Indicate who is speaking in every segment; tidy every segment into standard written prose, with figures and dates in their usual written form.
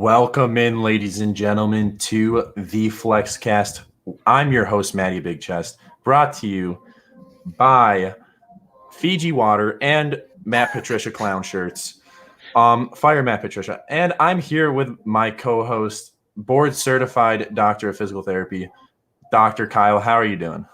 Speaker 1: Welcome in, ladies and gentlemen, to the Flexcast. I'm your host, Matty Big Chest, brought to you by Fiji Water and Matt Patricia Clown Shirts. Fire Matt Patricia. And I'm here with my co-host, board-certified doctor of physical therapy, Dr. Kyle. How are you doing?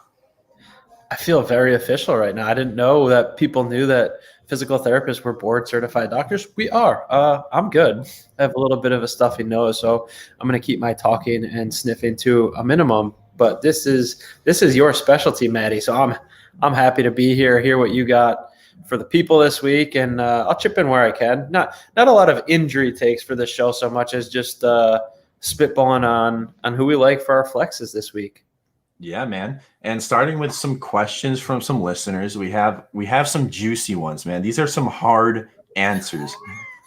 Speaker 2: I feel very official right now. I didn't know that people knew that physical therapists were board certified doctors. We are. I'm good. I have a little bit of a stuffy nose, so I'm going to keep my talking and sniffing to a minimum. But this is your specialty, Matty. So I'm happy to be here. Hear what you got for the people this week, and I'll chip in where I can. Not a lot of injury takes for this show so much as just spitballing on who we like for our flexes this week.
Speaker 1: Yeah, man. And starting with some questions from some listeners, we have some juicy ones, man. These are some hard answers.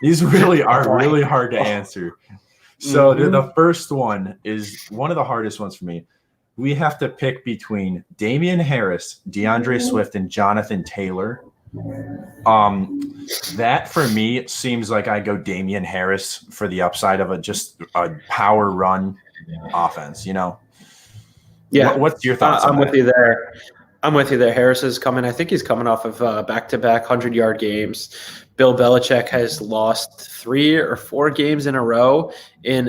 Speaker 1: These really are really hard to answer. So the first one is one of the hardest ones for me. We have to pick between Damian Harris, DeAndre Swift, and Jonathan Taylor. That for me seems like I go Damian Harris for the upside of a power run offense,
Speaker 2: Yeah.
Speaker 1: What's your thoughts on that?
Speaker 2: I'm with you there. Harris is coming. I think he's coming off of back-to-back 100-yard games. Bill Belichick has lost 3 or 4 games in a row and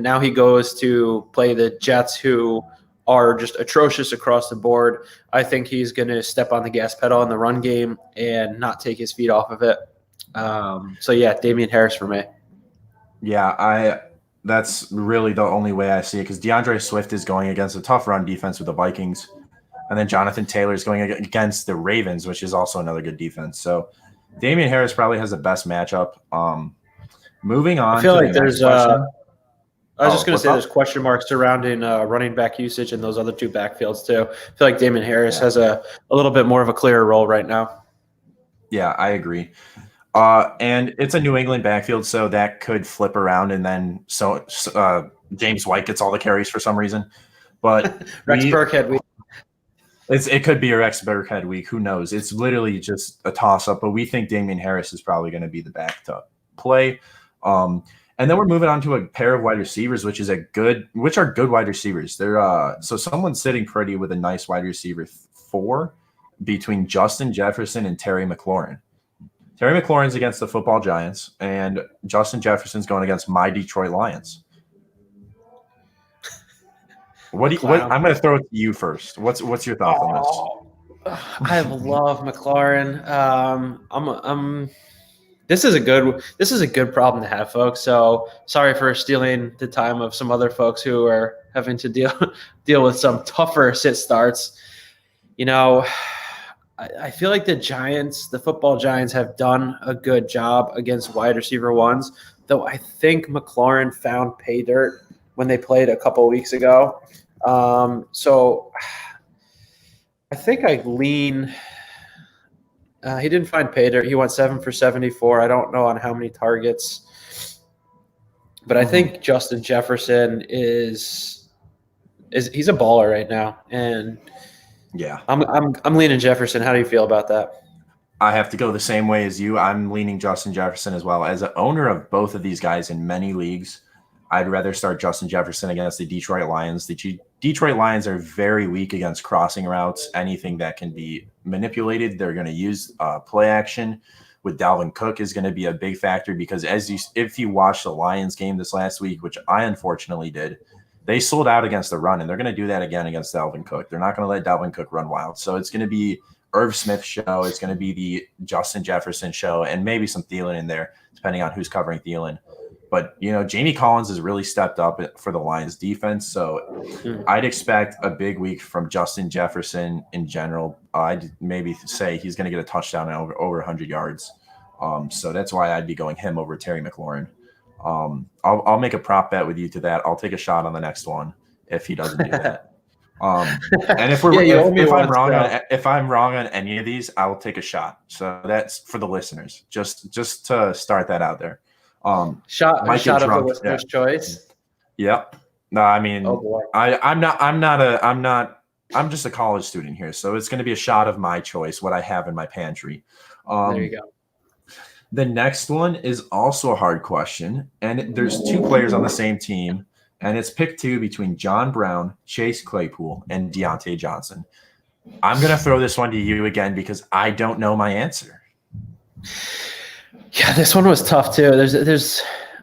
Speaker 2: now he goes to play the Jets, who are just atrocious across the board. I think he's going to step on the gas pedal in the run game and not take his feet off of it. So yeah, Damian Harris for me.
Speaker 1: Yeah, that's really the only way I see it, because DeAndre Swift is going against a tough run defense with the Vikings, and then Jonathan Taylor is going against the Ravens, which is also another good defense. So Damian Harris probably has the best matchup. Moving on.
Speaker 2: I feel like there's
Speaker 1: question.
Speaker 2: I was just going to say there's question marks surrounding running back usage in those other two backfields too. I feel like Damian Harris has a little bit more of a clearer role right now.
Speaker 1: Yeah, I agree. And it's a New England backfield, so that could flip around, and then James White gets all the carries for some reason. But
Speaker 2: Rex Burkhead week.
Speaker 1: It could be a Rex Burkhead week. Who knows? It's literally just a toss-up, but we think Damian Harris is probably going to be the back to play. And then we're moving on to a pair of wide receivers, which are good wide receivers. They're so someone's sitting pretty with a nice wide receiver 4 between Justin Jefferson and Terry McLaurin. Terry McLaurin's against the football Giants, and Justin Jefferson's going against my Detroit Lions. I'm going to throw it to you first. What's your thoughts on
Speaker 2: this? I love McLaurin. This is a good problem to have, folks. So sorry for stealing the time of some other folks who are having to deal with some tougher sit starts. I feel like the football Giants have done a good job against wide receiver ones, though I think McLaurin found pay dirt when they played a couple of weeks ago. So I think I lean he didn't find pay dirt. He went 7 for 74. I don't know on how many targets, but I think Justin Jefferson he's a baller right now, and
Speaker 1: yeah,
Speaker 2: I'm leaning Jefferson. How do you feel about that?
Speaker 1: I have to go the same way as you. I'm leaning Justin Jefferson as well. As an owner of both of these guys in many leagues, I'd rather start Justin Jefferson against the Detroit Lions. The Detroit Lions are very weak against crossing routes. Anything that can be manipulated, they're going to use play action. With Dalvin Cook is going to be a big factor, because if you watch the Lions game this last week, which I unfortunately did, they sold out against the run, and they're going to do that again against Dalvin Cook. They're not going to let Dalvin Cook run wild. So it's going to be Irv Smith's show. It's going to be the Justin Jefferson show, and maybe some Thielen in there, depending on who's covering Thielen. But, Jamie Collins has really stepped up for the Lions defense. So I'd expect a big week from Justin Jefferson in general. I'd maybe say he's going to get a touchdown and over 100 yards. So that's why I'd be going him over Terry McLaurin. I'll make a prop bet with you to that. I'll take a shot on the next one if he doesn't do that. And if I'm wrong on any of these, I will take a shot. So that's for the listeners, just to start that out there.
Speaker 2: Shot of the listener's choice.
Speaker 1: Yep. No, I mean, I'm just a college student here, so it's going to be a shot of my choice, what I have in my pantry.
Speaker 2: There you go.
Speaker 1: The next one is also a hard question, and there's two players on the same team, and it's pick two between John Brown, Chase Claypool, and Deontay Johnson. I'm going to throw this one to you again because I don't know my answer.
Speaker 2: Yeah, this one was tough too.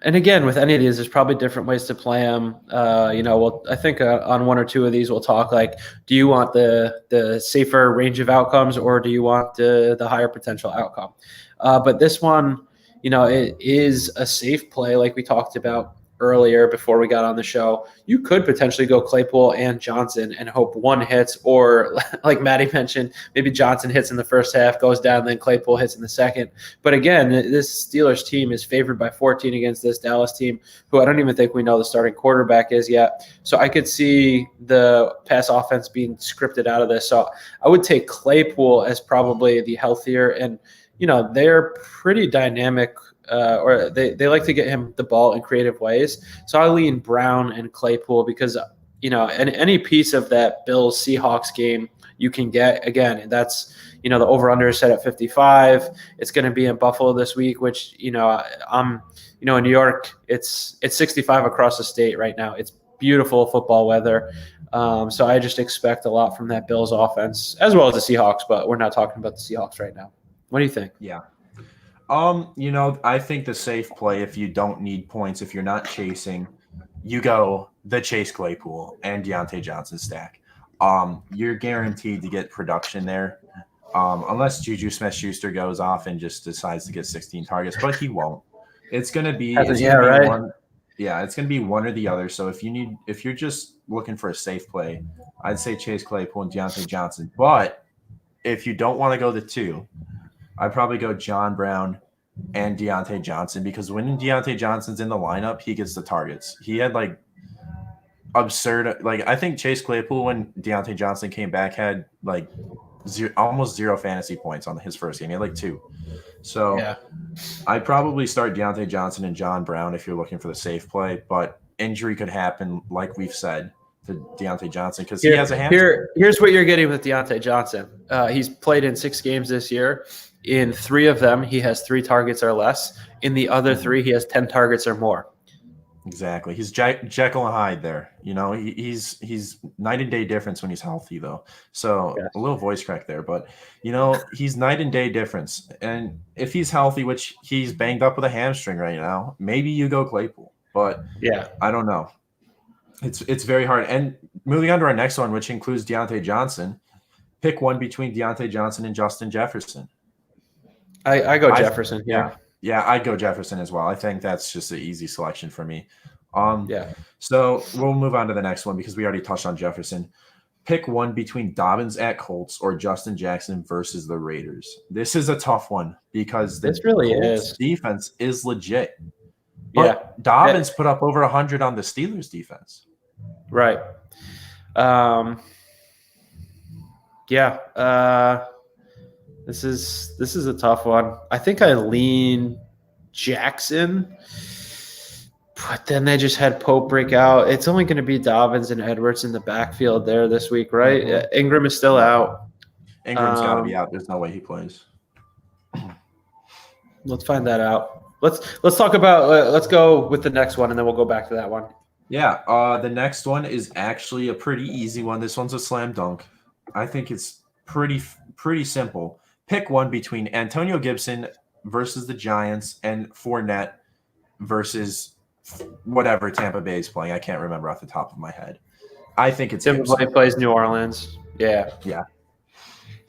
Speaker 2: And again, with any of these, there's probably different ways to play them. I think on one or two of these, we'll talk like, do you want the safer range of outcomes, or do you want the higher potential outcome? But this one, it is a safe play, like we talked about earlier before we got on the show. You could potentially go Claypool and Johnson and hope one hits, or like Matty mentioned, maybe Johnson hits in the first half, goes down, then Claypool hits in the second. But again, this Steelers team is favored by 14 against this Dallas team, who I don't even think we know the starting quarterback is yet. So I could see the pass offense being scripted out of this. So I would take Claypool as probably the healthier, and they're pretty dynamic, or they like to get him the ball in creative ways. So I lean Brown and Claypool because, any piece of that Bills Seahawks game you can get. Again, that's, the over-under is set at 55. It's going to be in Buffalo this week, which, in New York, it's 65 across the state right now. It's beautiful football weather. So I just expect a lot from that Bills offense, as well as the Seahawks, but we're not talking about the Seahawks right now. What do you think?
Speaker 1: Yeah. I think the safe play, if you don't need points, if you're not chasing, you go the Chase Claypool and Deontay Johnson stack. You're guaranteed to get production there. Unless Juju Smith-Schuster goes off and just decides to get 16 targets, but he won't. It's going to be one. Yeah, it's going to be one or the other. So if you're just looking for a safe play, I'd say Chase Claypool and Deontay Johnson. But if you don't want to go the two, I'd probably go John Brown and Deontay Johnson, because when Deontay Johnson's in the lineup, he gets the targets. He had absurd, I think Chase Claypool, when Deontay Johnson came back, had almost zero fantasy points on his first game. He had 2. So yeah. I'd probably start Deontay Johnson and John Brown if you're looking for the safe play, but injury could happen, like we've said, to Deontay Johnson, because he has a hamstring.
Speaker 2: Here's what you're getting with Deontay Johnson. He's played in 6 games this year. In 3 of them, he has 3 targets or less. In the other 3, he has 10 targets or more.
Speaker 1: Exactly. He's Jekyll and Hyde there. He's night and day difference when he's healthy, though. So yes. A little voice crack there, but he's night and day difference. And if he's healthy, which he's banged up with a hamstring right now, maybe you go Claypool. But yeah, I don't know. It's very hard. And moving on to our next one, which includes Deontay Johnson, pick one between Deontay Johnson and Justin Jefferson.
Speaker 2: I go Jefferson. Yeah.
Speaker 1: Yeah, I'd go Jefferson as well. I think that's just an easy selection for me. So we'll move on to the next one because we already touched on Jefferson. Pick one between Dobbins at Colts or Justin Jackson versus the Raiders. This is a tough one because the Colts defense is legit. But Dobbins put up over 100 on the Steelers defense.
Speaker 2: Right. This is a tough one. I think I lean Jackson, but then they just had Pope break out. It's only going to be Dobbins and Edwards in the backfield there this week, right? Mm-hmm. Ingram is still out.
Speaker 1: Ingram's got to be out. There's no way he plays.
Speaker 2: Let's find that out. Let's talk about. Let's go with the next one, and then we'll go back to that one.
Speaker 1: Yeah, the next one is actually a pretty easy one. This one's a slam dunk. I think it's pretty simple. Pick one between Antonio Gibson versus the Giants and Fournette versus whatever Tampa Bay is playing. I can't remember off the top of my head. I think it's
Speaker 2: Gibson. He plays New Orleans. Yeah.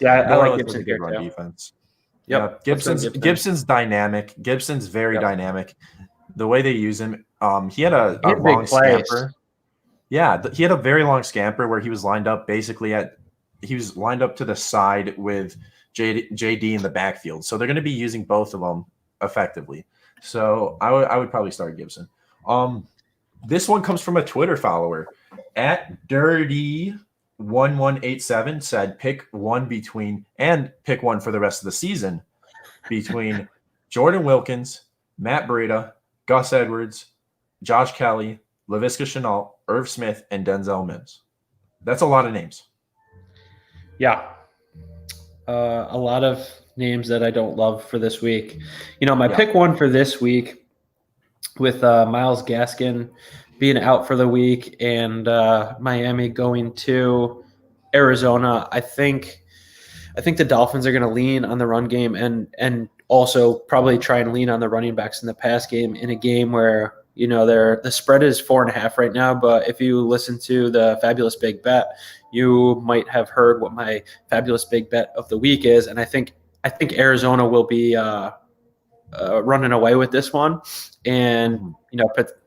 Speaker 2: I like Gibson here too.
Speaker 1: Defense. Yep. Yeah, Gibson's dynamic. Gibson's very dynamic. The way they use him, he had a long scamper. Yeah, he had a very long scamper where he was lined up to the side with JD in the backfield. So they're going to be using both of them effectively. So I would probably start Gibson. This one comes from a Twitter follower at Dirty1187 said pick one for the rest of the season between Jordan Wilkins, Matt Breida, Gus Edwards, Josh Kelly, Laviska Shenault, Irv Smith, and Denzel Mims. That's a lot of names.
Speaker 2: Yeah. A lot of names that I don't love for this week. My
Speaker 1: Yeah.
Speaker 2: pick one for this week with Myles Gaskin being out for the week and Miami going to Arizona. I think the Dolphins are going to lean on the run game and also probably try and lean on the running backs in the pass game in a game where the spread is 4.5 right now. But if you listen to the Fabulous Big Bet, you might have heard what my Fabulous Big Bet of the week is, and I think Arizona will be running away with this one, and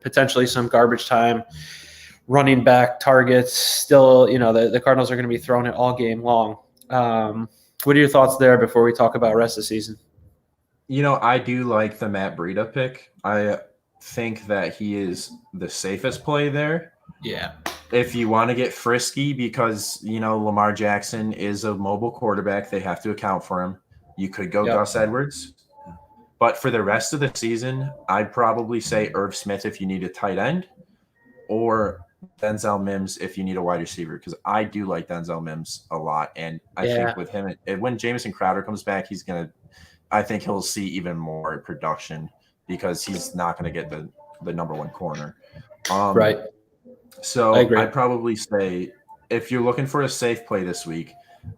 Speaker 2: potentially some garbage time running back targets. Still, the Cardinals are going to be throwing it all game long. What are your thoughts there before we talk about rest of the season?
Speaker 1: I do like the Matt Breida pick. I think that he is the safest play there.
Speaker 2: Yeah.
Speaker 1: If you want to get frisky because, Lamar Jackson is a mobile quarterback, they have to account for him. You could go Gus Edwards. But for the rest of the season, I'd probably say Irv Smith if you need a tight end, or Denzel Mims if you need a wide receiver, because I do like Denzel Mims a lot. And I think with him, when Jamison Crowder comes back, I think he'll see even more production because he's not going to get the number one corner.
Speaker 2: Right.
Speaker 1: So I'd probably say if you're looking for a safe play this week,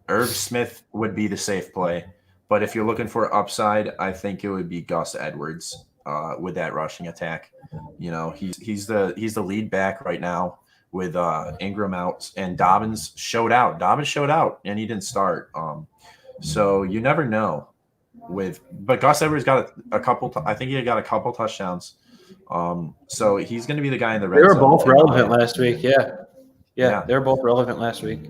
Speaker 1: Irv Smith would be the safe play. But if you're looking for upside, I think it would be Gus Edwards with that rushing attack. He's the lead back right now with Ingram out, and Dobbins showed out. And he didn't start. So you never know. But Gus Edwards got a couple. I think he got a couple touchdowns. So he's going to be the guy in the red zone.
Speaker 2: They were both relevant last week. Yeah, they were both relevant last week.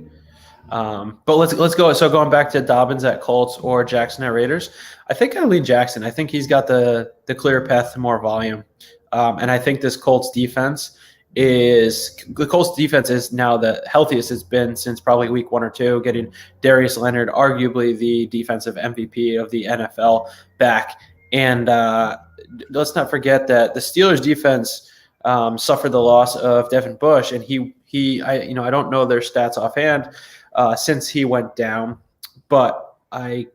Speaker 2: But let's go. So going back to Dobbins at Colts or Jackson at Raiders, I think I lean Jackson. I think he's got the clear path to more volume, and I think this Colts defense is now the healthiest it's been since probably week 1 or 2. Getting Darius Leonard, arguably the defensive MVP of the NFL, back, and let's not forget that the Steelers defense suffered the loss of Devin Bush, and I don't know their stats offhand. Since he went down, but I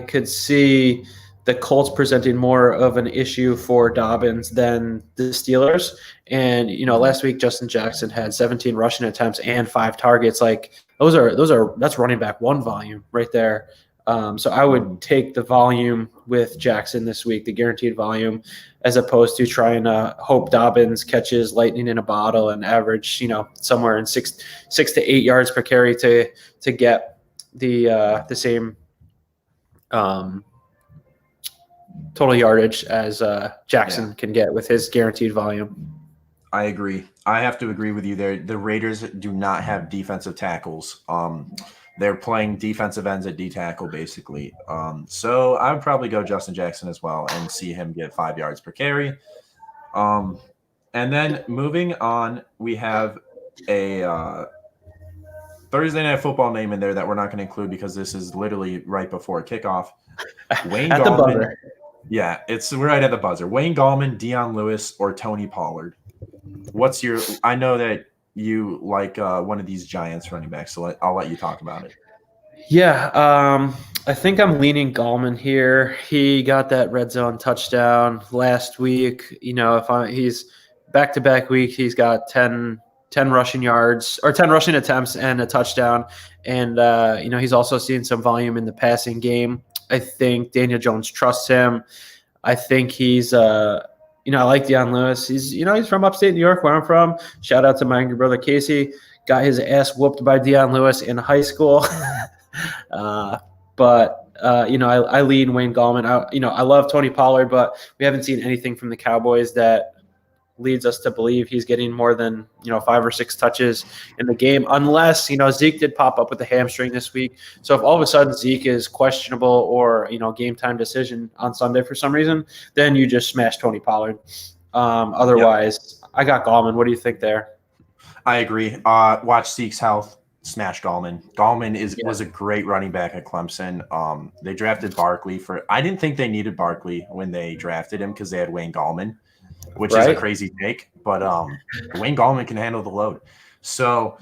Speaker 2: could see the Colts presenting more of an issue for Dobbins than the Steelers. And last week Justin Jackson had 17 rushing attempts and 5 targets. Like that's running back 1 volume right there. So I would take the volume with Jackson this week, the guaranteed volume, as opposed to trying to hope Dobbins catches lightning in a bottle and average, somewhere in 6 to 8 yards per carry to get the same total yardage as Jackson can get with his guaranteed volume.
Speaker 1: I agree. I have to agree with you there. The Raiders do not have defensive tackles. They're playing defensive ends at D tackle, basically. So I would probably go Justin Jackson as well and see him get 5 yards per carry. And then moving on, we have a Thursday Night Football name in there that we're not going to include because this is literally right before kickoff. Wayne
Speaker 2: at
Speaker 1: Gallman.
Speaker 2: The buzzer.
Speaker 1: Yeah, it's right at the buzzer. Wayne Gallman, Deion Lewis, or Tony Pollard. I know that you like one of these Giants running backs, so I'll let you talk about it.
Speaker 2: Yeah, I think I'm leaning Gallman here. He got that red zone touchdown last week. He's back-to-back week, he's got 10 rushing yards or 10 rushing attempts and a touchdown. And, he's also seen some volume in the passing game. I think Daniel Jones trusts him. I think he's I like Deion Lewis. He's from upstate New York, where I'm from. Shout out to my younger brother Casey. Got his ass whooped by Deion Lewis in high school. But I lean Wayne Gallman. I love Tony Pollard, but we haven't seen anything from the Cowboys that leads us to believe he's getting more than 5 or 6 touches in the game, unless Zeke did pop up with a hamstring this week. So if all of a sudden Zeke is questionable or game time decision on Sunday for some reason, then you just smash Tony Pollard. Otherwise, yep. I got Gallman. What do you think there?
Speaker 1: I agree. Watch Zeke's health. Smash Gallman. Gallman was a great running back at Clemson. They drafted Barkley I didn't think they needed Barkley when they drafted him because they had Wayne Gallman, which is a crazy take, but Wayne Gallman can handle the load. So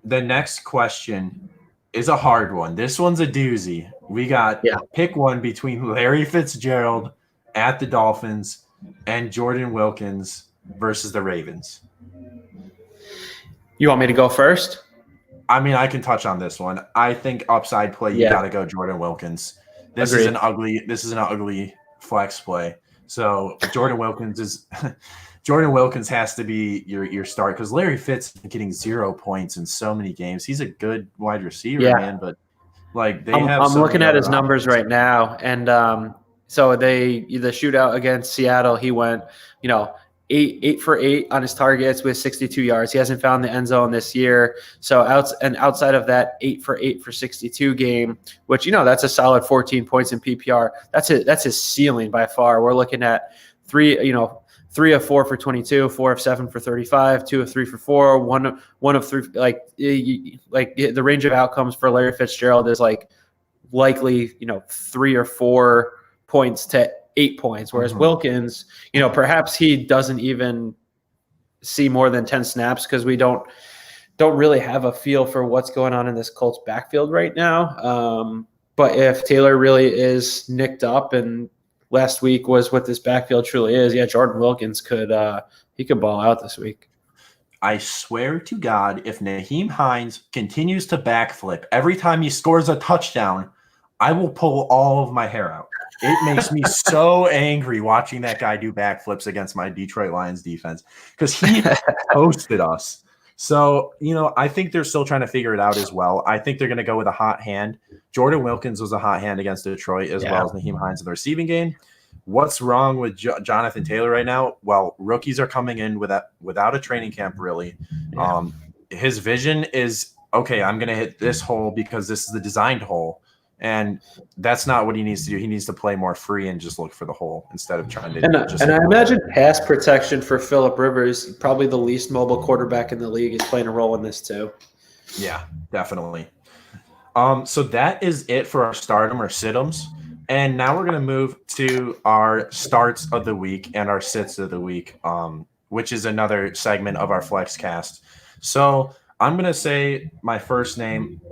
Speaker 1: the next question is a hard one. This one's a doozy. We got
Speaker 2: Yeah.
Speaker 1: pick one between Larry Fitzgerald at the Dolphins and Jordan Wilkins versus the Ravens.
Speaker 2: You want me to go first?
Speaker 1: I mean, I can touch on this one. I think upside play, you got to go Jordan Wilkins. This
Speaker 2: Agreed.
Speaker 1: is an ugly flex play. So Jordan Wilkins has to be your start because Larry Fitz is getting 0 points in so many games. He's a good wide receiver, man, but like
Speaker 2: I'm looking at his numbers right now, and so the shootout against Seattle, he went, 8 for 8 on his targets with 62 yards. He hasn't found the end zone this year. So outside of that 8 for 8 for 62 game, which that's a solid 14 points in PPR. That's his ceiling by far. We're looking at 3 of 4 for 22, 4 of 7 for 35, 2 of 3 for 4, 1 of 3. Like the range of outcomes for Larry Fitzgerald is likely 3 or 4 points to 8 points, whereas Wilkins, perhaps he doesn't even see more than 10 snaps because we don't really have a feel for what's going on in this Colts backfield right now. But if Taylor really is nicked up, and last week was what this backfield truly is, Jordan Wilkins could ball out this week.
Speaker 1: I swear to God, if Nyheim Hines continues to backflip every time he scores a touchdown, I will pull all of my hair out. It makes me so angry watching that guy do backflips against my Detroit Lions defense because he hosted us. So, I think they're still trying to figure it out as well. I think they're going to go with a hot hand. Jordan Wilkins was a hot hand against Detroit as well as Nyheim Hines in the receiving game. What's wrong with Jonathan Taylor right now? Well, rookies are coming in without a training camp, really. Yeah. His vision is, okay, I'm going to hit this hole because this is the designed hole. And that's not what he needs to do. He needs to play more free and just look for the hole instead of trying to. And
Speaker 2: I imagine pass protection for Phillip Rivers, probably the least mobile quarterback in the league, is playing a role in this too.
Speaker 1: Yeah, definitely. So that is it for our stardom or situms. And now we're going to move to our starts of the week and our sits of the week, which is another segment of our Flexcast. So I'm going to say my first name.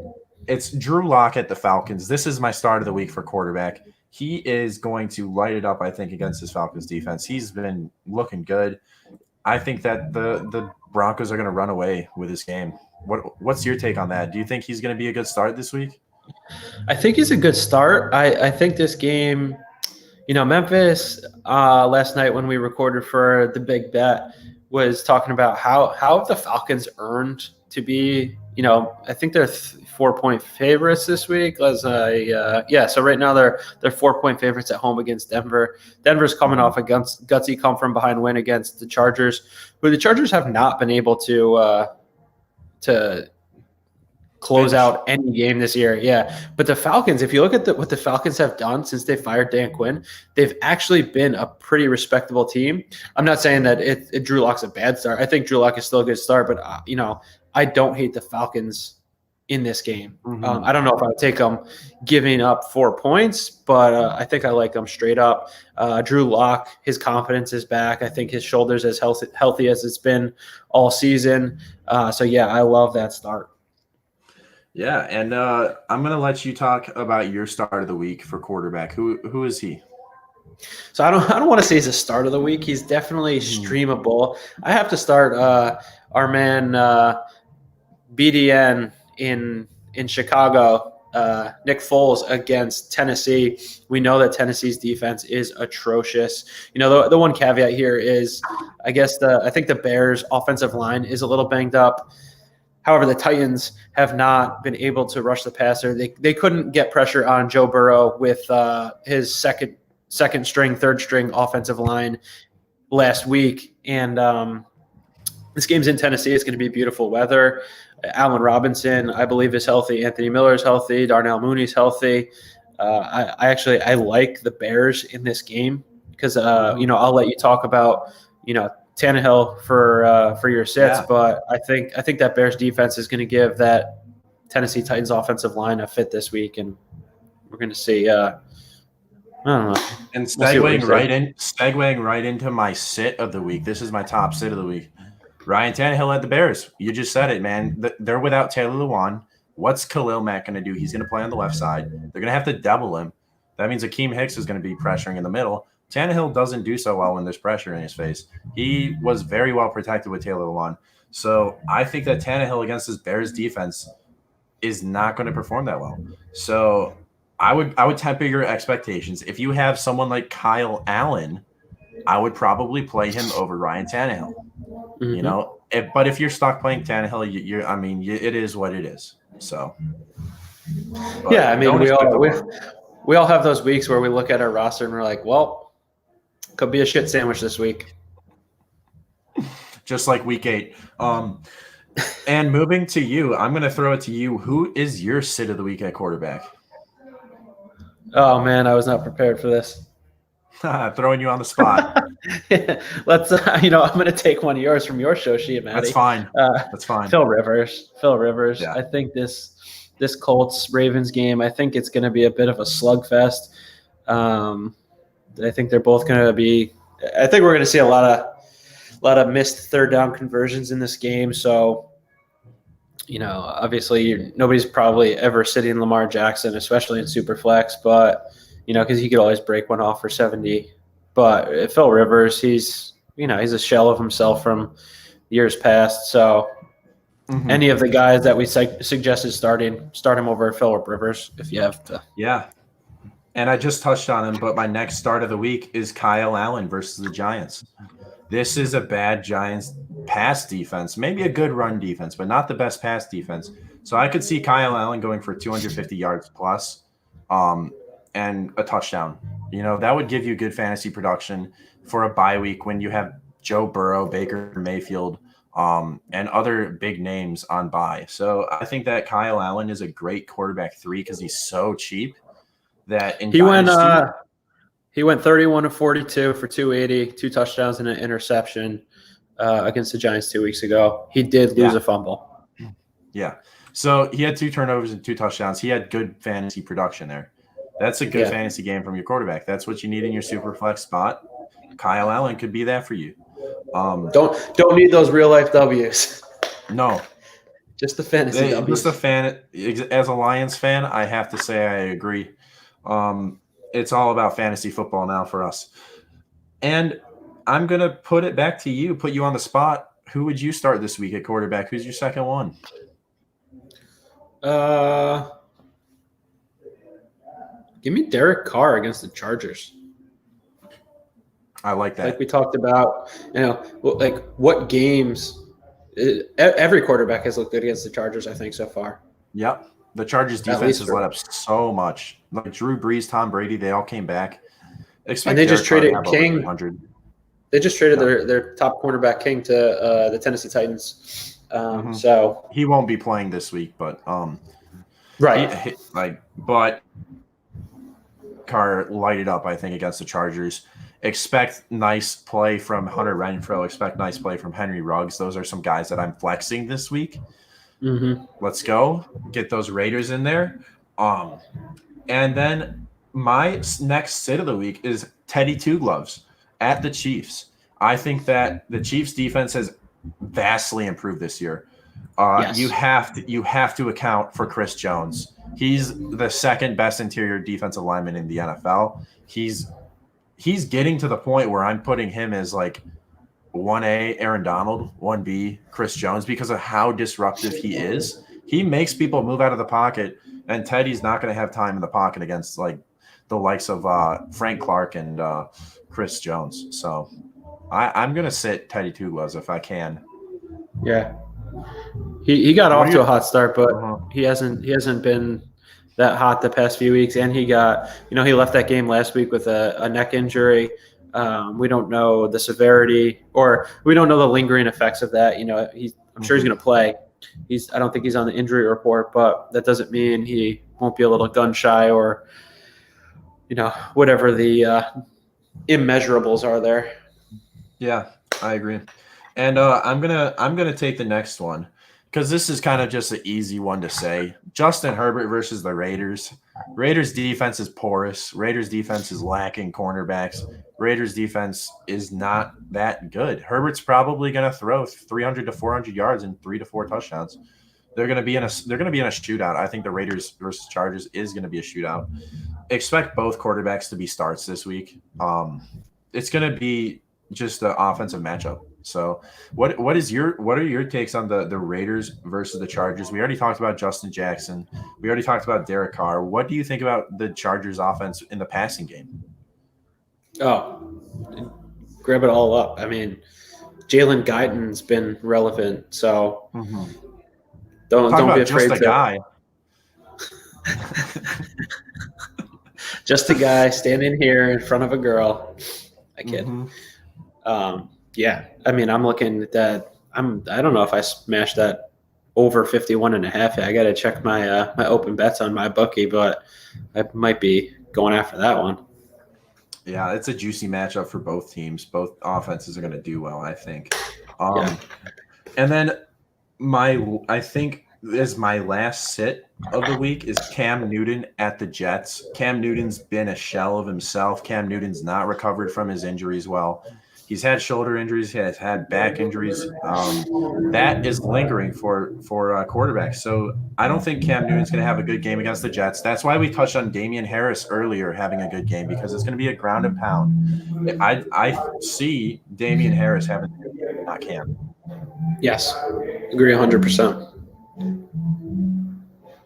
Speaker 1: It's Drew Lock at the Falcons. This is my start of the week for quarterback. He is going to light it up, I think, against this Falcons defense. He's been looking good. I think that the Broncos are going to run away with this game. What's your take on that? Do you think he's going to be a good start this week?
Speaker 2: I think he's a good start. I think this game, Memphis last night when we recorded for the big bet was talking about how have the Falcons earned to be, I think they're 4-point favorites this week. So right now they're 4-point favorites at home against Denver. Denver's coming off a gutsy come from behind win against the Chargers, who the Chargers have not been able to close out any game this year. Yeah. But the Falcons, if you look at what the Falcons have done since they fired Dan Quinn, they've actually been a pretty respectable team. I'm not saying that Drew Lock's a bad start. I think Drew Lock is still a good start, but I don't hate the Falcons in this game. I don't know if I would take them giving up 4 points, but I think I like them straight up. Drew Lock, his confidence is back. I think his shoulder's as healthy as it's been all season. I love that start.
Speaker 1: Yeah, and I'm going to let you talk about your start of the week for quarterback. Who is he?
Speaker 2: So I don't want to say he's a start of the week. He's definitely streamable. I have to start our man BDN in Chicago, Nick Foles against Tennessee. We know that Tennessee's defense is atrocious. The one caveat here is, I think the Bears' offensive line is a little banged up. However, the Titans have not been able to rush the passer. They couldn't get pressure on Joe Burrow with his second string, third string offensive line last week. And this game's in Tennessee. It's going to be beautiful weather. Allen Robinson, I believe, is healthy. Anthony Miller is healthy. Darnell Mooney's healthy. I like the Bears in this game because I'll let you talk about Tannehill for your sits, but I think that Bears defense is going to give that Tennessee Titans offensive line a fit this week, and we're going to see. I don't know.
Speaker 1: And segueing right into my sit of the week. This is my top sit of the week. Ryan Tannehill at the Bears. You just said it, man. They're without Taylor Lewan. What's Khalil Mack going to do? He's going to play on the left side. They're going to have to double him. That means Akeem Hicks is going to be pressuring in the middle. Tannehill doesn't do so well when there's pressure in his face. He was very well protected with Taylor Lewan. So I think that Tannehill against this Bears defense is not going to perform that well. So I would temper your expectations. If you have someone like Kyle Allen, I would probably play him over Ryan Tannehill. You know, but if you're stuck playing Tannehill, it is what it is. So,
Speaker 2: yeah, I mean, we all have those weeks where we look at our roster and we're like, well, could be a shit sandwich this week.
Speaker 1: Just like week 8. And moving to you, I'm going to throw it to you. Who is your sit of the week at quarterback?
Speaker 2: Oh man, I was not prepared for this.
Speaker 1: Throwing you on the spot.
Speaker 2: Let's, I'm going to take one of yours from your show sheet, Matty.
Speaker 1: That's fine. That's fine.
Speaker 2: Phil Rivers.
Speaker 1: Yeah.
Speaker 2: I think this Colts Ravens game, I think it's going to be a bit of a slugfest. I think they're both going to be. I think we're going to see a lot of missed third down conversions in this game. So, obviously nobody's probably ever sitting Lamar Jackson, especially in Superflex, but because he could always break one off for 70. But Phil Rivers, he's a shell of himself from years past. So any of the guys that we suggested start him over Phil Rivers if you have to.
Speaker 1: Yeah. And I just touched on him, but my next start of the week is Kyle Allen versus the Giants. This is a bad Giants pass defense, maybe a good run defense, but not the best pass defense. So I could see Kyle Allen going for 250 yards plus and a touchdown. That would give you good fantasy production for a bye week when you have Joe Burrow, Baker Mayfield, and other big names on bye. So I think that Kyle Allen is a great quarterback 3 because he's so cheap that in
Speaker 2: he went 31 of 42 for 280, 2 touchdowns and an interception against the Giants 2 weeks ago. He did lose a fumble.
Speaker 1: Yeah. So he had 2 turnovers and 2 touchdowns. He had good fantasy production there. That's a good fantasy game from your quarterback. That's what you need in your super flex spot. Kyle Allen could be that for you.
Speaker 2: Don't need those real life W's.
Speaker 1: No.
Speaker 2: Just the fantasy W's.
Speaker 1: Just a fan. As a Lions fan, I have to say I agree. It's all about fantasy football now for us. And I'm going to put it back to you, put you on the spot. Who would you start this week at quarterback? Who's your second one?
Speaker 2: Give me Derek Carr against the Chargers.
Speaker 1: I like that.
Speaker 2: Like we talked about, like what games every quarterback has looked good against the Chargers, I think, so far.
Speaker 1: Yep. The Chargers defense has let up so much. Like Drew Brees, Tom Brady, they all came back.
Speaker 2: And they just traded King. They just traded their top cornerback King to the Tennessee Titans. So
Speaker 1: he won't be playing this week, but
Speaker 2: right.
Speaker 1: But Carr lighted up, I think, against the Chargers. Expect nice play from Hunter Renfrow. Expect nice play from Henry Ruggs. Those are some guys that I'm flexing this week. Let's go. Get those Raiders in there. And then my next sit of the week is Teddy Two Gloves at the Chiefs. I think that the Chiefs defense has vastly improved this year.
Speaker 2: Yes.
Speaker 1: You have to account for Chris Jones. He's the second best interior defensive lineman in the NFL. He's getting to the point where I'm putting him as like 1A Aaron Donald, 1B Chris Jones because of how disruptive he is. He makes people move out of the pocket, and Teddy's not going to have time in the pocket against like the likes of Frank Clark and Chris Jones. So I'm going to sit Teddy Two Gloves if I can.
Speaker 2: Yeah. He got off to a hot start, but he hasn't been that hot the past few weeks. And he got, he left that game last week with a neck injury. We don't know the severity or we don't know the lingering effects of that. I'm sure he's going to play. I don't think he's on the injury report, but that doesn't mean he won't be a little gun shy or, whatever the immeasurables are there.
Speaker 1: Yeah, I agree. And I'm gonna take the next one because this is kind of just an easy one to say. Justin Herbert versus the Raiders. Raiders defense is porous. Raiders defense is lacking cornerbacks. Raiders defense is not that good. Herbert's probably going to throw 300 to 400 yards and 3 to 4 touchdowns. They're going to be in a shootout. I think the Raiders versus Chargers is going to be a shootout. Expect both quarterbacks to be starts this week. It's going to be just the offensive matchup. So, what are your takes on the Raiders versus the Chargers? We already talked about Justin Jackson. We already talked about Derek Carr. What do you think about the Chargers offense in the passing game?
Speaker 2: Oh, grab it all up. I mean, Jalen Guyton's been relevant, so don't be afraid
Speaker 1: just a guy.
Speaker 2: Just a guy standing here in front of a girl. I kid. Yeah, I mean, I'm looking at that. I don't know if I smashed that over 51.5. I got to check my my open bets on my bookie, but I might be going after that one.
Speaker 1: Yeah, it's a juicy matchup for both teams. Both offenses are going to do well, I think. And then I think is my last sit of the week is Cam Newton at the Jets. Cam Newton's been a shell of himself. Cam Newton's not recovered from his injuries well. He's had shoulder injuries. He has had back injuries. That is lingering for quarterbacks. So I don't think Cam Newton's going to have a good game against the Jets. That's why we touched on Damian Harris earlier having a good game, because it's going to be a ground and pound. I see Damian Harris having a good game, not Cam.
Speaker 2: Yes, agree 100%.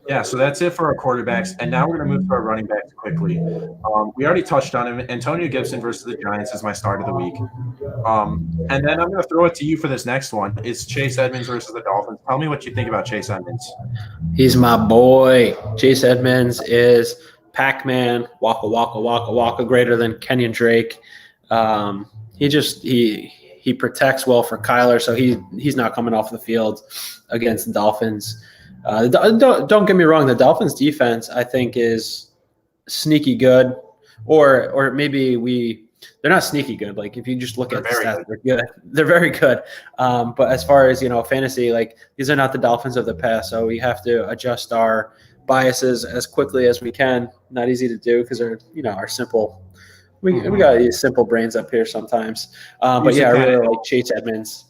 Speaker 1: Yeah, so that's it for our quarterbacks. And now we're going to move to our running backs quickly. We already touched on him. Antonio Gibson versus the Giants is my start of the week. And then I'm going to throw it to you for this next one. It's Chase Edmonds versus the Dolphins. Tell me what you think about Chase Edmonds.
Speaker 2: He's my boy. Chase Edmonds is Pac-Man, waka, greater than Kenyon Drake. He protects well for Kyler, so he's not coming off the field against the Dolphins. Don't get me wrong, the Dolphins defense I think is sneaky good, or maybe they're not sneaky good. Like if you just look at the stats, they're good. They're very good. But as far as fantasy, like these are not the Dolphins of the past, so we have to adjust our biases as quickly as we can. Not easy to do because they're our simple. We got these simple brains up here sometimes. But yeah, I really like Chase Edmonds.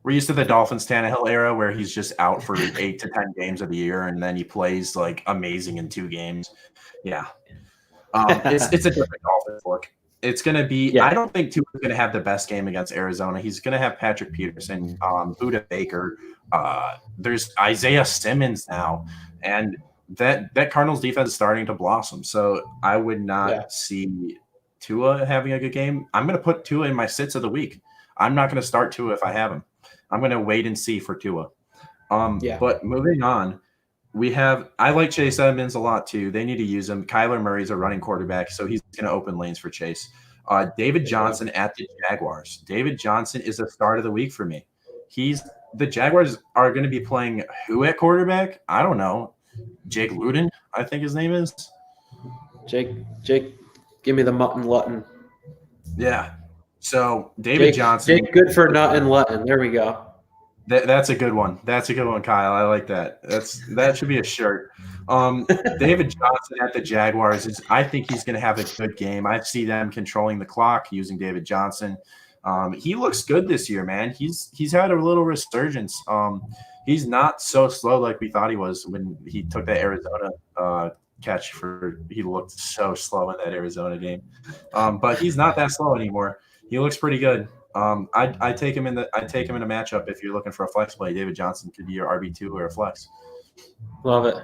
Speaker 1: We're used to the Dolphins Tannehill era where he's just out for 8 to 10 games of the year, and then he plays like amazing in 2 games. Yeah. It's a different Dolphins look. It's going to be I don't think Tua's going to have the best game against Arizona. He's going to have Patrick Peterson, Budda Baker. There's Isaiah Simmons now, and that Cardinals defense is starting to blossom. So I would not see Tua having a good game. I'm going to put Tua in my sits of the week. I'm not going to start Tua if I have him. I'm going to wait and see for Tua. But moving on, I like Chase Edmonds a lot too. They need to use him. Kyler Murray's a running quarterback, so he's going to open lanes for Chase. David Johnson at the Jaguars. David Johnson is the start of the week for me. The Jaguars are going to be playing who at quarterback? I don't know. Jake Luton, I think his name is.
Speaker 2: Jake, give me the mutton Lutton.
Speaker 1: Yeah. So David Johnson.
Speaker 2: Jake good for nut and Lutton. There we go.
Speaker 1: That's a good one. That's a good one, Kyle. I like that. That should be a shirt. David Johnson at the Jaguars I think he's going to have a good game. I see them controlling the clock using David Johnson. He looks good this year, man. He's had a little resurgence. He's not so slow like we thought he was when he took that Arizona catch. He looked so slow in that Arizona game, but he's not that slow anymore. He looks pretty good. I take him in a matchup if you're looking for a flex play. David Johnson could be your RB2 or a flex.
Speaker 2: Love it.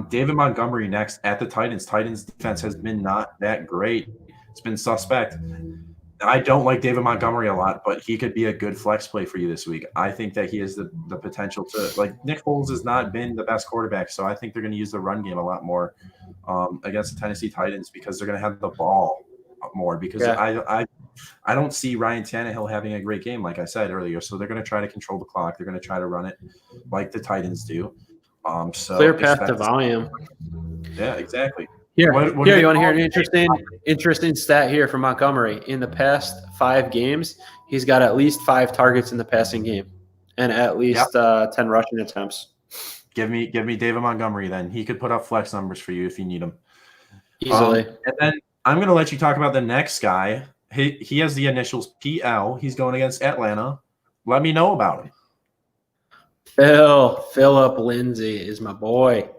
Speaker 1: David Montgomery next at the Titans. Titans defense has been not that great. It's been suspect. I don't like David Montgomery a lot, but he could be a good flex play for you this week. I think that he has the potential to, like, Nick Foles has not been the best quarterback, so I think they're going to use the run game a lot more against the Tennessee Titans because they're going to have the ball more because I don't see Ryan Tannehill having a great game, like I said earlier. So they're going to try to control the clock. They're going to try to run it like the Titans do. So
Speaker 2: clear path to volume.
Speaker 1: Yeah, exactly.
Speaker 2: Here, you want to hear an interesting stat here from Montgomery? In the past 5 games, he's got at least 5 targets in the passing game and at least 10 rushing attempts.
Speaker 1: Give me David Montgomery then. He could put up flex numbers for you if you need them.
Speaker 2: Easily.
Speaker 1: And then I'm going to let you talk about the next guy. He has the initials PL. He's going against Atlanta. Let me know about him.
Speaker 2: Philip Lindsay is my boy.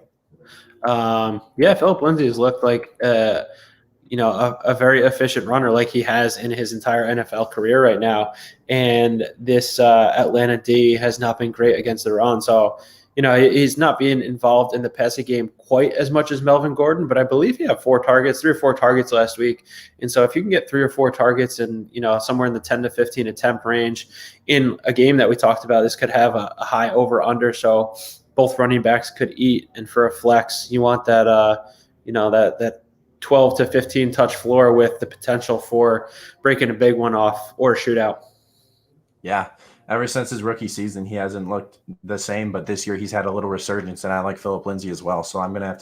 Speaker 2: Philip Lindsay has looked like a very efficient runner like he has in his entire NFL career right now. And this Atlanta D has not been great against the run. So, he's not being involved in the passing game quite as much as Melvin Gordon, but I believe he had 3 or 4 targets last week. And so if you can get 3 or 4 targets and, somewhere in the 10 to 15 attempt range in a game that we talked about, this could have a high over under. So both running backs could eat. And for a flex, you want that, that 12 to 15 touch floor with the potential for breaking a big one off or a shootout.
Speaker 1: Yeah. Ever since his rookie season, he hasn't looked the same, but this year he's had a little resurgence, and I like Philip Lindsay as well. So I'm gonna have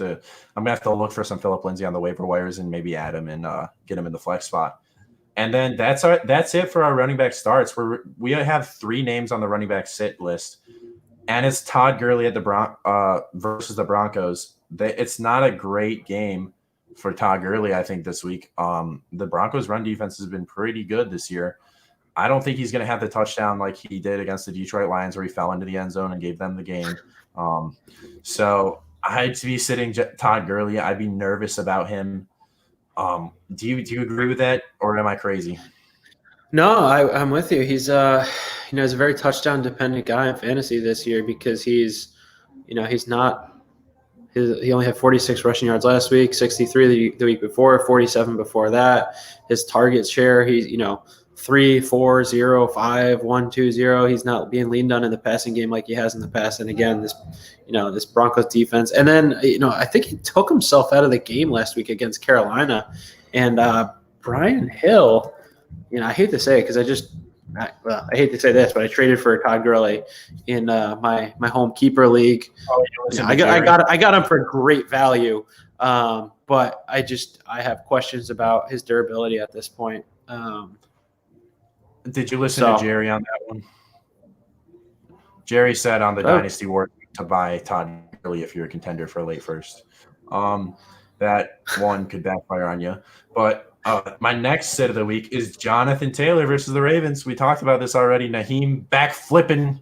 Speaker 1: to look for some Philip Lindsay on the waiver wires and maybe add him and get him in the flex spot. And then that's it for our running back starts. We have 3 names on the running back sit list, and it's Todd Gurley at the versus the Broncos. It's not a great game for Todd Gurley, I think, this week. The Broncos' run defense has been pretty good this year. I don't think he's going to have the touchdown like he did against the Detroit Lions where he fell into the end zone and gave them the game. So I'd be sitting Todd Gurley. I'd be nervous about him. Do you agree with that, or am I crazy?
Speaker 2: No, I'm with you. He's he's a very touchdown dependent guy in fantasy this year because he's not. He only had 46 rushing yards last week, 63 the week before, 47 before that. His target share, he's 3, 4, 0, 5, 1, 2, 0. He's not being leaned on in the passing game like he has in the past. And again, this Broncos defense. And then, I think he took himself out of the game last week against Carolina. And Brian Hill, I hate to say it because I hate to say this, but I traded for Todd Gurley in my home keeper league. I got him for great value, but I have questions about his durability at this point.
Speaker 1: Did you listen to Jerry on that one? Jerry said on the Dynasty War to buy Todd Gurley if you're a contender for a late first. That one could backfire on you. But my next sit of the week is Jonathan Taylor versus the Ravens. We talked about this already. Naheem back-flipping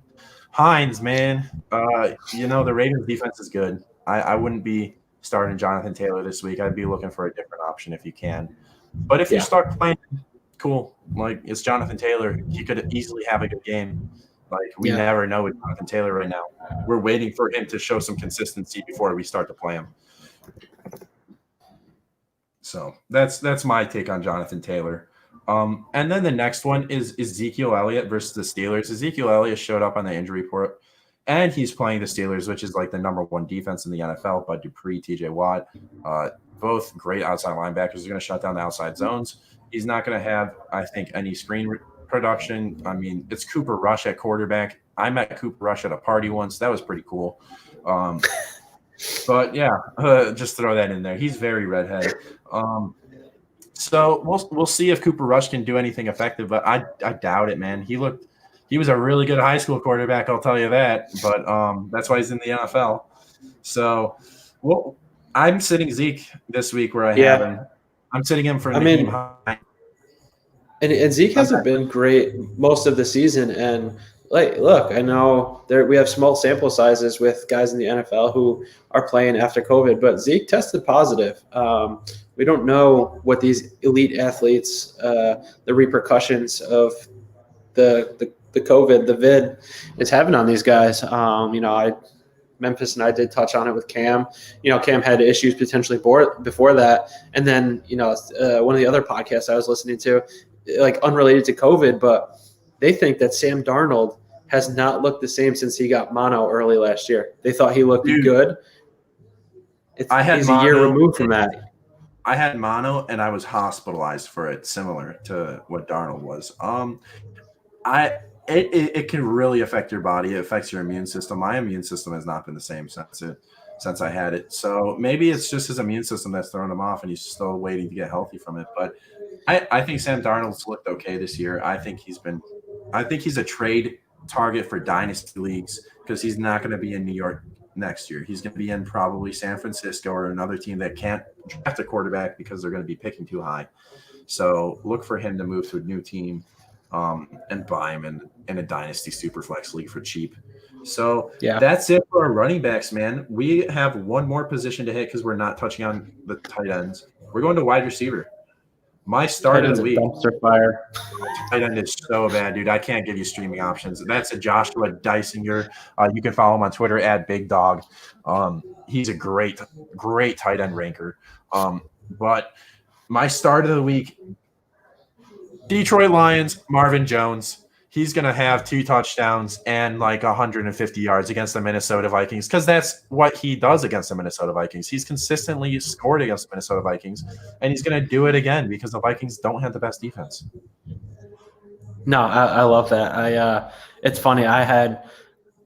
Speaker 1: Hines, man. The Ravens defense is good. I wouldn't be starting Jonathan Taylor this week. I'd be looking for a different option if you can. But if you start playing, cool. Like, it's Jonathan Taylor. He could easily have a good game. Like, we never know with Jonathan Taylor right now. We're waiting for him to show some consistency before we start to play him. So that's my take on Jonathan Taylor. And then the next one is Ezekiel Elliott versus the Steelers. Ezekiel Elliott showed up on the injury report, and he's playing the Steelers, which is like the number 1 defense in the NFL. Bud Dupree, TJ Watt, both great outside linebackers. Are going to shut down the outside zones. He's not going to have, I think, any screen production. I mean, it's Cooper Rush at quarterback. I met Cooper Rush at a party once. That was pretty cool. But yeah, just throw that in there. He's very redheaded. So we'll see if Cooper Rush can do anything effective, but I doubt it, man. He was a really good high school quarterback, I'll tell you that. But that's why he's in the NFL. So I'm sitting Zeke this week where I have him. I'm sitting him for Naheem Hines.
Speaker 2: And Zeke hasn't been great most of the season. And look, I know we have small sample sizes with guys in the NFL who are playing after COVID, but Zeke tested positive. We don't know what these elite athletes, the repercussions of the COVID, the vid, is having on these guys. Memphis and I did touch on it with Cam. Cam had issues potentially before that. And then, one of the other podcasts I was listening to, like unrelated to COVID, but they think that Sam Darnold has not looked the same since he got mono early last year. They thought he looked good. He's a year removed from that.
Speaker 1: I had mono and I was hospitalized for it, similar to what Darnold was. It can really affect your body. It affects your immune system. My immune system has not been the same since I had it. So maybe it's just his immune system that's throwing him off and he's still waiting to get healthy from it. But I think Sam Darnold's looked okay this year. I think he's a trade target for dynasty leagues because he's not going to be in New York next year. He's going to be in probably San Francisco or another team that can't draft a quarterback because they're going to be picking too high. So look for him to move to a new team. and buy him in a dynasty super flex league for cheap. So
Speaker 2: Yeah.
Speaker 1: that's it for our running backs, man. We have one more position to hit because we're not touching on the tight ends. We're going to wide receiver. My start
Speaker 2: Tight
Speaker 1: of
Speaker 2: end's
Speaker 1: the
Speaker 2: a
Speaker 1: week.
Speaker 2: dumpster fire.
Speaker 1: Tight end is so bad, dude. I can't give you streaming options. That's a Joshua Dysinger. You can follow him on Twitter at Big Dog. He's a great tight end ranker. But my start of the week, Detroit Lions, Marvin Jones. He's going to have 2 touchdowns and like 150 yards against the Minnesota Vikings because that's what he does against the Minnesota Vikings. He's consistently scored against the Minnesota Vikings, and he's going to do it again because the Vikings don't have the best defense.
Speaker 2: No, I love that. It's funny. I had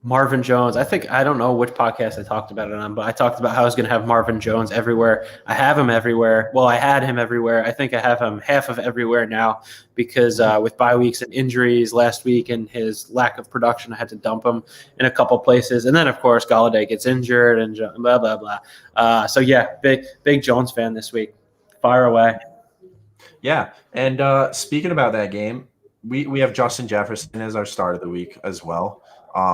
Speaker 2: Marvin Jones. I don't know which podcast I talked about it on, but I talked about how I was going to have Marvin Jones everywhere. I have him everywhere. Well, I had him everywhere. I think I have him half of everywhere now because with bye weeks and injuries last week and his lack of production, I had to dump him in a couple places. And then, of course, Galladay gets injured and blah, blah, blah. So, yeah, big Jones fan this week. Fire away.
Speaker 1: Yeah, and speaking about that game, we have Justin Jefferson as our start of the week as well.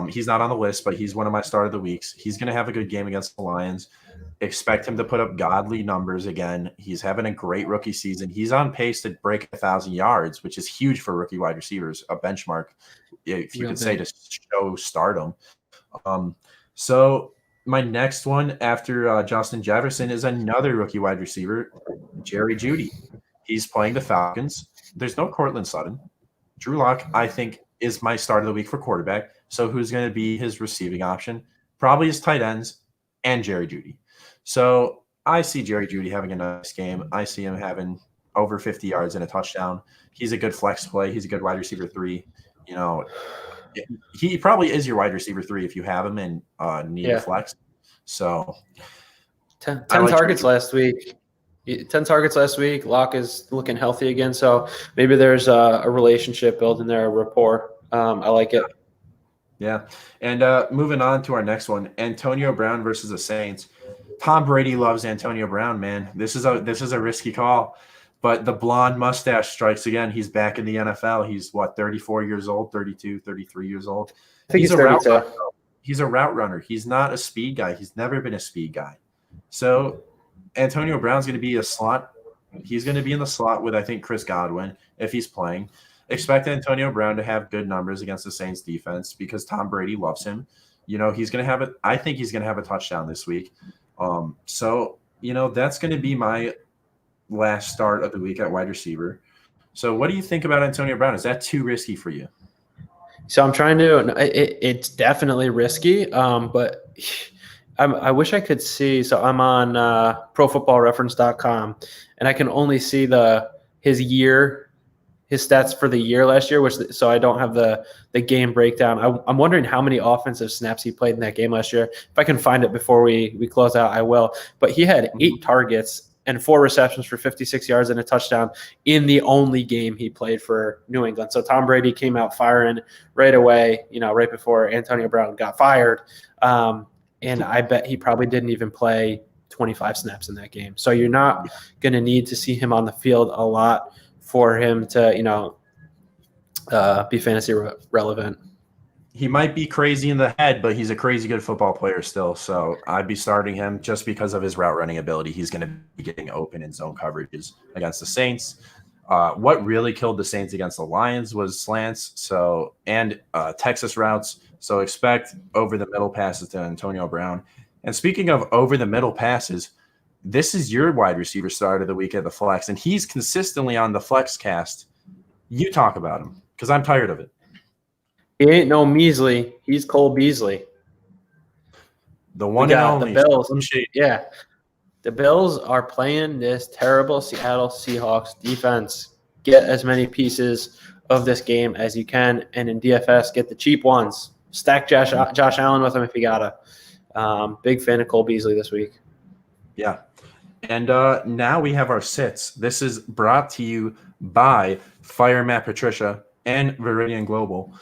Speaker 1: He's not on the list, but he's one of my start of the weeks. He's going to have a good game against the Lions. Expect him to put up godly numbers again. He's having a great rookie season. He's on pace to break 1,000 yards, which is huge for rookie wide receivers, a benchmark, if you could say, to show stardom. So my next one after Justin Jefferson is another rookie wide receiver, Jerry Jeudy. He's playing the Falcons. There's no Cortland Sutton. Drew Lock, I think, is my start of the week for quarterback. So who's going to be his receiving option? Probably his tight ends and Jerry Jeudy. So I see Jerry Jeudy having a nice game. I see him having over 50 yards and a touchdown. He's a good flex play. He's a good wide receiver 3. You know, he probably is your wide receiver 3 if you have him and need a flex. So
Speaker 2: 10 targets last week. 10 targets last week. Locke is looking healthy again. So maybe there's a relationship building there, a rapport. I like it.
Speaker 1: Yeah. And moving on to our next one, Antonio Brown versus the Saints. Tom Brady loves Antonio Brown, man. This is a risky call. But the blonde mustache strikes again. He's back in the NFL. He's, 34 years old, 32, 33 years old.
Speaker 2: I think he's a route runner.
Speaker 1: He's a route runner. He's not a speed guy. He's never been a speed guy. So Antonio Brown's going to be a slot. He's going to be in the slot with, I think, Chris Godwin if he's playing. Expect Antonio Brown to have good numbers against the Saints defense because Tom Brady loves him. You know, he's going to have it. I think he's going to have a touchdown this week. So, you know, that's going to be my last start of the week at wide receiver. So what do you think about Antonio Brown? Is that too risky for you?
Speaker 2: So I'm trying to it's definitely risky, but I wish I could see. So I'm on profootballreference.com, and I can only see his stats for the year last year, so I don't have the game breakdown. I'm wondering how many offensive snaps he played in that game last year. If I can find it before we close out, I will. But he had 8 targets and 4 receptions for 56 yards and a touchdown in the only game he played for New England. So Tom Brady came out firing right away, right before Antonio Brown got fired. And I bet he probably didn't even play 25 snaps in that game. So you're not going to need to see him on the field a lot for him to, be fantasy relevant.
Speaker 1: He might be crazy in the head, but he's a crazy good football player still. So I'd be starting him just because of his route running ability. He's going to be getting open in zone coverages against the Saints. What really killed the Saints against the Lions was slants, and Texas routes. So expect over the middle passes to Antonio Brown. And speaking of over the middle passes, this is your wide receiver start of the week at the flex, and he's consistently on the Flexcast. You talk about him because I'm tired of it.
Speaker 2: He ain't no measly. He's Cole Beasley.
Speaker 1: The one and only.
Speaker 2: The Bills. Yeah. The Bills are playing this terrible Seattle Seahawks defense. Get as many pieces of this game as you can, and in DFS, get the cheap ones. Stack Josh Allen with him if you gotta. Big fan of Cole Beasley this week.
Speaker 1: Yeah. And now we have our sits. This is brought to you by Fire Matt Patricia and Viridian Global.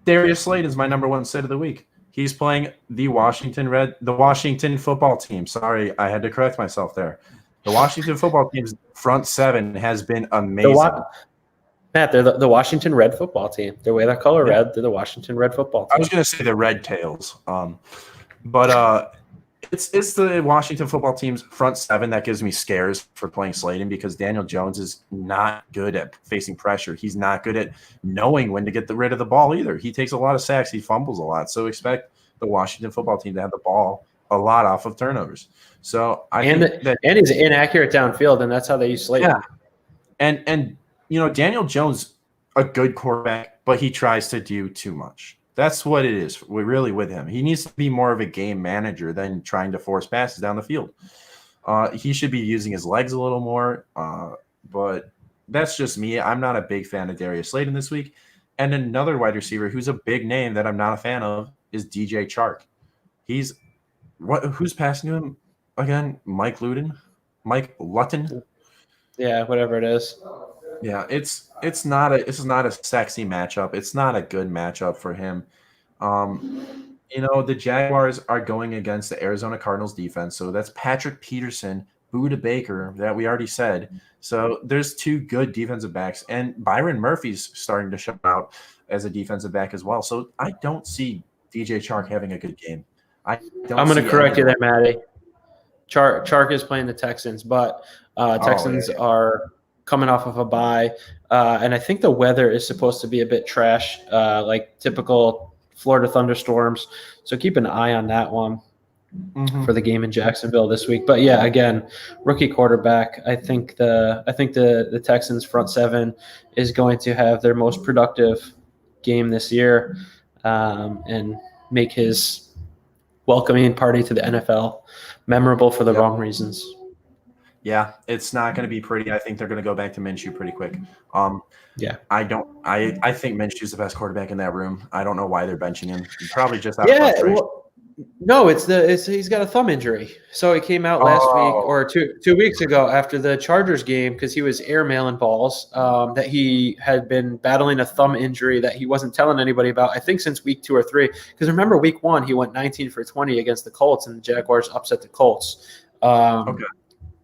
Speaker 1: Darius Slade is my number 1 sit of the week. He's playing the Washington football team. Sorry, I had to correct myself there. The Washington football team's front 7 has been amazing.
Speaker 2: Matt, they're the Washington Red football team. They wear that color red. They're the Washington Red football team.
Speaker 1: I was going to say the Red Tails. But it's the Washington football team's front seven that gives me scares for playing Slayton, because Daniel Jones is not good at facing pressure. He's not good at knowing when to get rid of the ball either. He takes a lot of sacks. He fumbles a lot. So expect the Washington football team to have the ball a lot off of turnovers. So
Speaker 2: and he's inaccurate downfield, and that's how they use Slayton.
Speaker 1: Yeah. And Daniel Jones, a good quarterback, but he tries to do too much. That's what it is really with him. He needs to be more of a game manager than trying to force passes down the field. He should be using his legs a little more, but that's just me. I'm not a big fan of Darius Slayton this week. And another wide receiver who's a big name that I'm not a fan of is DJ Chark. Who's passing to him again? Mike Luton?
Speaker 2: Yeah, whatever it is.
Speaker 1: Yeah, this is not a sexy matchup. It's not a good matchup for him. The Jaguars are going against the Arizona Cardinals defense. So that's Patrick Peterson, Buda Baker, that we already said. So there's two good defensive backs, and Byron Murphy's starting to show out as a defensive back as well. So I don't see DJ Chark having a good game. I'm
Speaker 2: going to correct you there, Matty. Chark is playing the Texans, but Texans are coming off of a bye, and I think the weather is supposed to be a bit trash, like typical Florida thunderstorms. So keep an eye on that one for the game in Jacksonville this week. But yeah, again, rookie quarterback. I think the Texans front seven is going to have their most productive game this year, and make his welcoming party to the NFL memorable for the wrong reasons.
Speaker 1: Yeah, it's not going to be pretty. I think they're going to go back to Minshew pretty quick.
Speaker 2: Yeah,
Speaker 1: I think Minshew's the best quarterback in that room. I don't know why they're benching him. Probably just out of frustration.
Speaker 2: No, he's got a thumb injury. So he came out last week or two weeks ago after the Chargers game, because he was airmailing balls, that he had been battling a thumb injury that he wasn't telling anybody about, I think since week 2 or 3. Because remember, week 1, he went 19 for 20 against the Colts, and the Jaguars upset the Colts. Okay.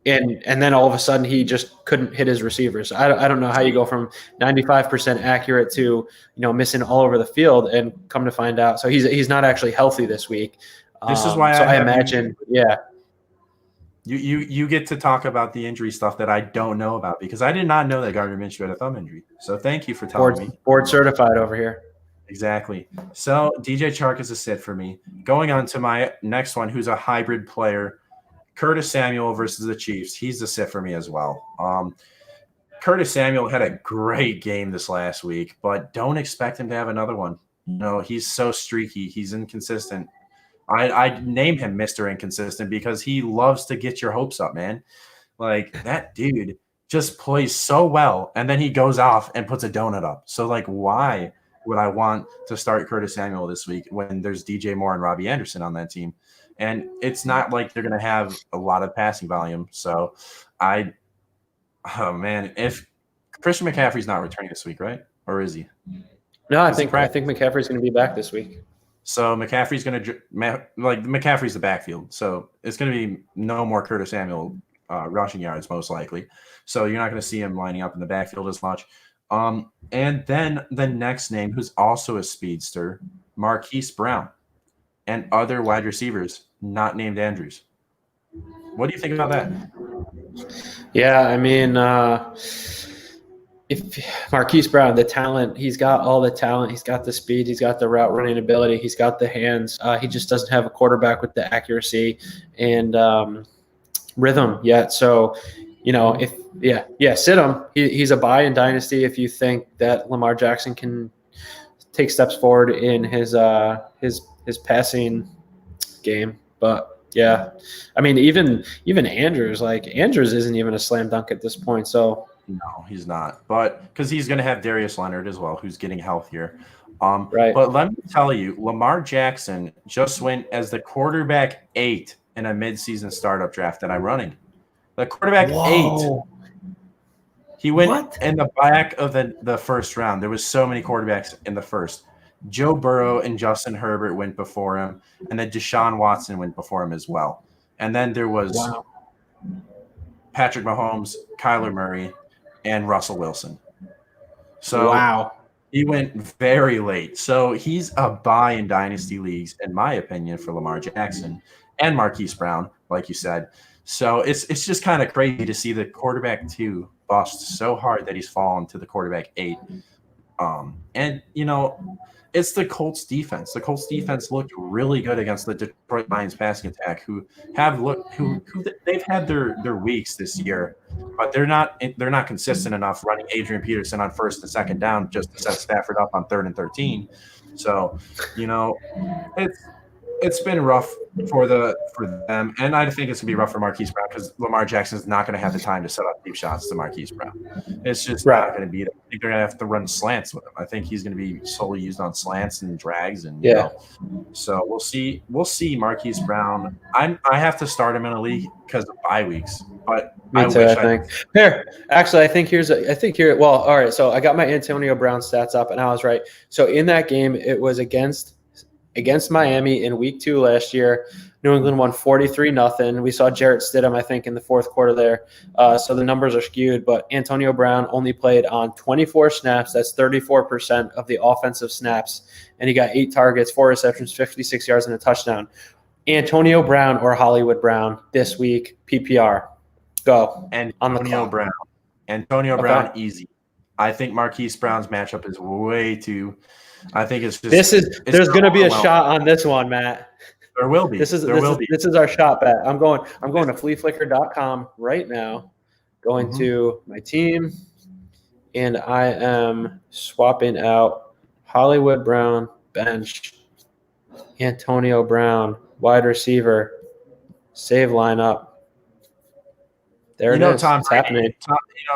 Speaker 2: And then all of a sudden he just couldn't hit his receivers. I don't know how you go from 95% accurate to missing all over the field, and come to find out. So he's not actually healthy this week.
Speaker 1: This is why
Speaker 2: I imagine. Yeah.
Speaker 1: You get to talk about the injury stuff that I don't know about, because I did not know that Gardner Minshew had a thumb injury. So thank you for telling me.
Speaker 2: Board certified over here.
Speaker 1: Exactly. So DJ Chark is a sit for me. Going on to my next one, who's a hybrid player. Curtis Samuel versus the Chiefs. He's the sit for me as well. Curtis Samuel had a great game this last week, but don't expect him to have another one. He's so streaky. He's inconsistent. I name him Mr. Inconsistent because he loves to get your hopes up, man. Like, that dude just plays so well, and then he goes off and puts a donut up. So, why would I want to start Curtis Samuel this week when there's DJ Moore and Robbie Anderson on that team? And it's not like they're going to have a lot of passing volume. So if Christian McCaffrey's not returning this week, right? Or is he?
Speaker 2: No, I think McCaffrey's going to be back this week.
Speaker 1: So McCaffrey's going to McCaffrey's the backfield. So it's going to be no more Curtis Samuel rushing yards, most likely. So you're not going to see him lining up in the backfield as much. And then the next name, who's also a speedster, Marquise Brown, and other wide receivers not named Andrews. What do you think about that?
Speaker 2: Yeah, I mean, if Marquise Brown, the talent, he's got all the talent. He's got the speed. He's got the route running ability. He's got the hands. He just doesn't have a quarterback with the accuracy and rhythm yet. So, sit him. He's a buy in Dynasty if you think that Lamar Jackson can take steps forward in his passing game. But yeah, I mean, even Andrews, Andrews isn't even a slam dunk at this point. So
Speaker 1: no, he's not. But because he's going to have Darius Leonard as well, who's getting healthier.
Speaker 2: Right.
Speaker 1: But let me tell you, Lamar Jackson just went as the quarterback 8 in a midseason startup draft that I'm running. The quarterback 8. He went in the back of the first round. There was so many quarterbacks in the first. Joe Burrow and Justin Herbert went before him, and then Deshaun Watson went before him as well. And then there was Patrick Mahomes, Kyler Murray, and Russell Wilson. So
Speaker 2: Wow.
Speaker 1: he went very late. So he's a buy in dynasty leagues, in my opinion, for Lamar Jackson and Marquise Brown, like you said. So it's just kind of crazy to see the quarterback 2 bust so hard that he's fallen to the quarterback 8. And it's the Colts defense. The Colts defense looked really good against the Detroit Lions passing attack, who they've had their weeks this year, but they're not consistent enough running Adrian Peterson on first and second down just to set Stafford up on 3rd and 13. So, it's been rough for them, and I think it's gonna be rough for Marquise Brown because Lamar Jackson is not going to have the time to set up deep shots to Marquise Brown. It's just not going to be. I think they're going to have to run slants with him. I think he's going to be solely used on slants and drags, and so we'll see. We'll see Marquise Brown. I have to start him in a league because of bye weeks, but
Speaker 2: Me too, I think. Here, actually, I think here. Well, all right. So I got my Antonio Brown stats up, and I was right. So in that game, it was against Miami in week 2 last year. New England won 43-0. We saw Jarrett Stidham, I think, in the fourth quarter there. So the numbers are skewed, but Antonio Brown only played on 24 snaps. That's 34% of the offensive snaps. And he got 8 targets, 4 receptions, 56 yards, and a touchdown. Antonio Brown or Hollywood Brown this week, PPR. Go.
Speaker 1: Antonio Brown, easy. I think Marquise Brown's matchup is way too. I think it's just.
Speaker 2: There's going to be a shot on this one, Matt.
Speaker 1: There will be.
Speaker 2: This is our shot bet. I'm going to fleaflicker.com right now. Going to my team, and I am swapping out Hollywood Brown bench, Antonio Brown wide receiver, save lineup. There it is. It's happening.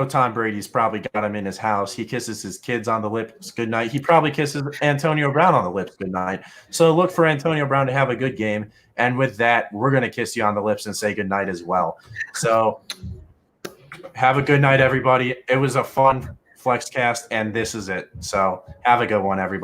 Speaker 1: Tom Brady's probably got him in his house. He kisses his kids on the lips goodnight. He probably kisses Antonio Brown on the lips goodnight. So look for Antonio Brown to have a good game. And with that, we're going to kiss you on the lips and say goodnight as well. So have a good night, everybody. It was a fun Flexcast, and this is it. So have a good one, everybody.